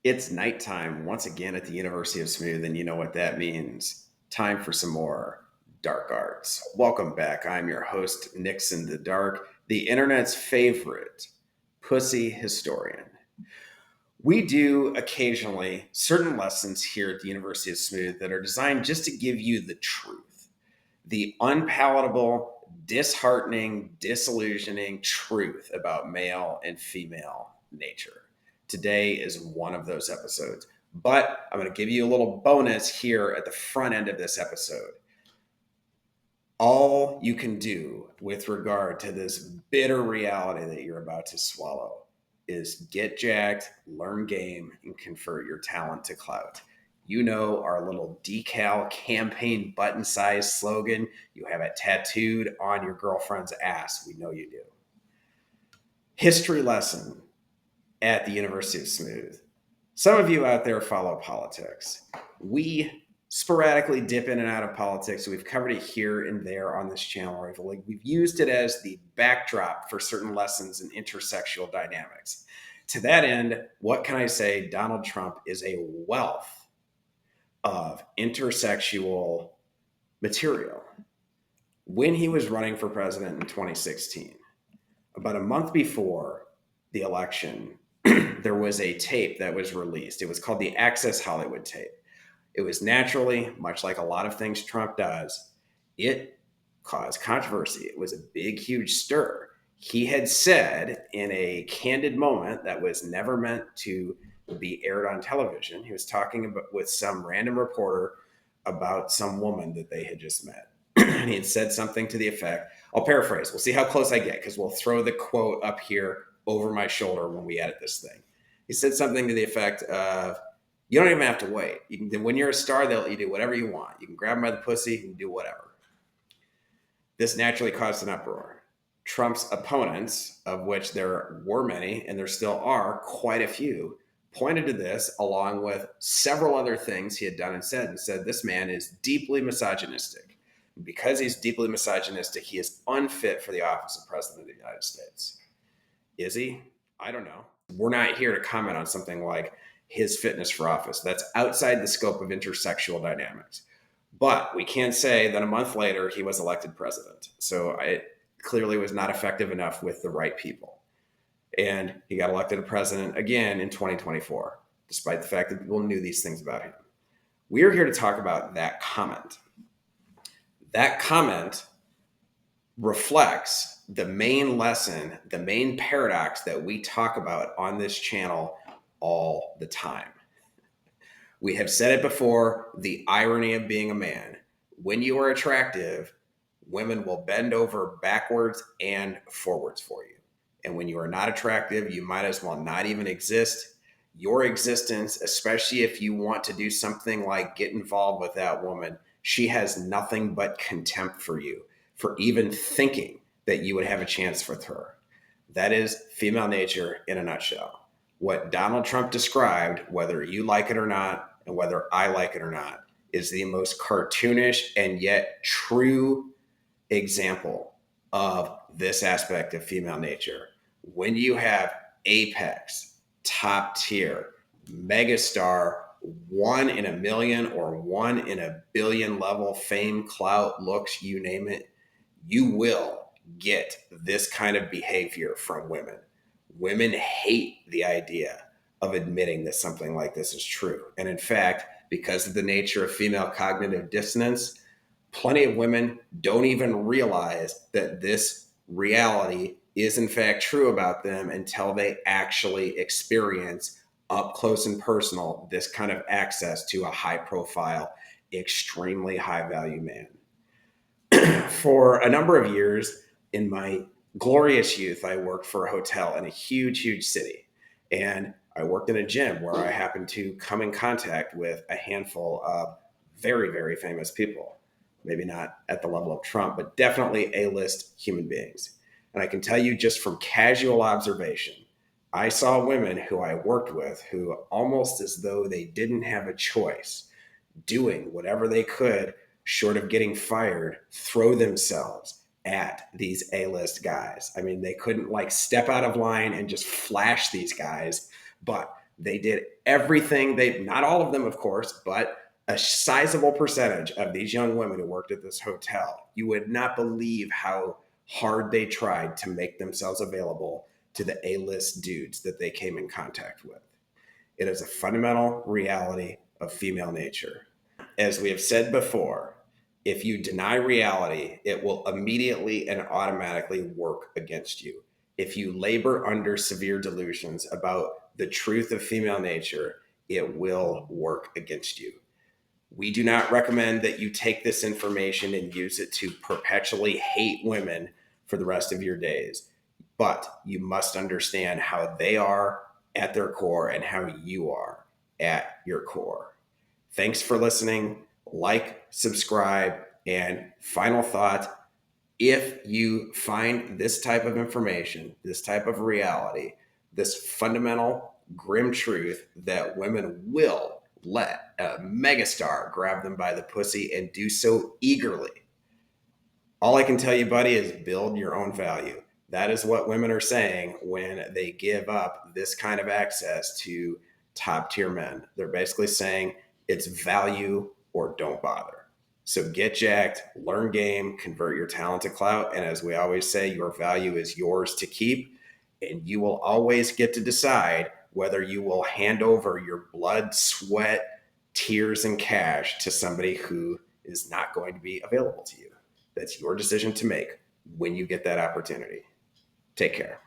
It's nighttime once again at the University of Smooth, and you know what that means. Time for some more dark arts. Welcome back. I'm your host, Nixon the Dark, the internet's favorite pussy historian. We do occasionally certain lessons here at the University of Smooth that are designed just to give you the truth, the unpalatable, disheartening, disillusioning truth about male and female nature. Today is one of those episodes, but I'm going to give you a little bonus here at the front end of this episode. All you can do with regard to this bitter reality that you're about to swallow is get jacked, learn game, and convert your talent to clout. You know our little decal campaign button size slogan. You have it tattooed on your girlfriend's ass. We know you do. History lesson at the University of Smooth. Some of you out there follow politics. We sporadically dip in and out of politics. We've covered it here and there on this channel. We've used it as the backdrop for certain lessons in intersexual dynamics. To that end, what can I say? Donald Trump is a wealth of intersexual material. When he was running for president in 2016, about a month before the election, there was a tape that was released. It was called the Access Hollywood tape. It was naturally, much like a lot of things Trump does, it caused controversy. It was a big, huge stir. He had said in a candid moment that was never meant to be aired on television, he was talking with some random reporter about some woman that they had just met. And he had said something to the effect, I'll paraphrase, we'll see how close I get, because we'll throw the quote up here over my shoulder when we edit this thing. He said something to the effect of, you don't even have to wait. You can, when you're a star, they'll let you do whatever you want. You can grab them by the pussy, you can do whatever. This naturally caused an uproar. Trump's opponents, of which there were many, and there still are quite a few, pointed to this along with several other things he had done and said this man is deeply misogynistic. Because he's deeply misogynistic, he is unfit for the office of President of the United States. Is he? I don't know. We're not here to comment on something like his fitness for office. That's outside the scope of intersexual dynamics. But we can say that a month later, he was elected president. So it clearly was not effective enough with the right people. And he got elected president again in 2024, despite the fact that people knew these things about him. We are here to talk about that comment. That comment reflects the main lesson, the main paradox that we talk about on this channel all the time. We have said it before, the irony of being a man. When you are attractive, women will bend over backwards and forwards for you. And when you are not attractive, you might as well not even exist. Your existence, especially if you want to do something like get involved with that woman, she has nothing but contempt for you, for even thinking that you would have a chance with her. That is female nature in a nutshell. What Donald Trump described, whether you like it or not, and whether I like it or not, is the most cartoonish and yet true example of this aspect of female nature. When you have apex, top tier, megastar, 1 in a million or 1 in a billion level fame, clout, looks, you name it, you will get this kind of behavior from women. Women hate the idea of admitting that something like this is true. And in fact, because of the nature of female cognitive dissonance, plenty of women don't even realize that this reality is in fact true about them until they actually experience up close and personal this kind of access to a high profile, extremely high value man. For a number of years in my glorious youth, I worked for a hotel in a huge, huge city. And I worked in a gym where I happened to come in contact with a handful of very, very famous people. Maybe not at the level of Trump, but definitely A-list human beings. And I can tell you just from casual observation, I saw women who I worked with who almost as though they didn't have a choice, doing whatever they could short of getting fired, throw themselves at these A-list guys. I mean, they couldn't like step out of line and just flash these guys, but They did everything not all of them, of course, but a sizable percentage of these young women who worked at this hotel, you would not believe how hard they tried to make themselves available to the A-list dudes that they came in contact with. It is a fundamental reality of female nature. As we have said before, if you deny reality, it will immediately and automatically work against you. If you labor under severe delusions about the truth of female nature, it will work against you. We do not recommend that you take this information and use it to perpetually hate women for the rest of your days. But you must understand how they are at their core and how you are at your core. Thanks for listening. Like, subscribe, and final thought, if you find this type of information, this type of reality, this fundamental grim truth that women will let a megastar grab them by the pussy and do so eagerly, all I can tell you, buddy, is build your own value. That is what women are saying when they give up this kind of access to top tier men. They're basically saying it's value or don't bother. So get jacked, learn game, convert your talent to clout. And as we always say, your value is yours to keep. And you will always get to decide whether you will hand over your blood, sweat, tears, and cash to somebody who is not going to be available to you. That's your decision to make when you get that opportunity. Take care.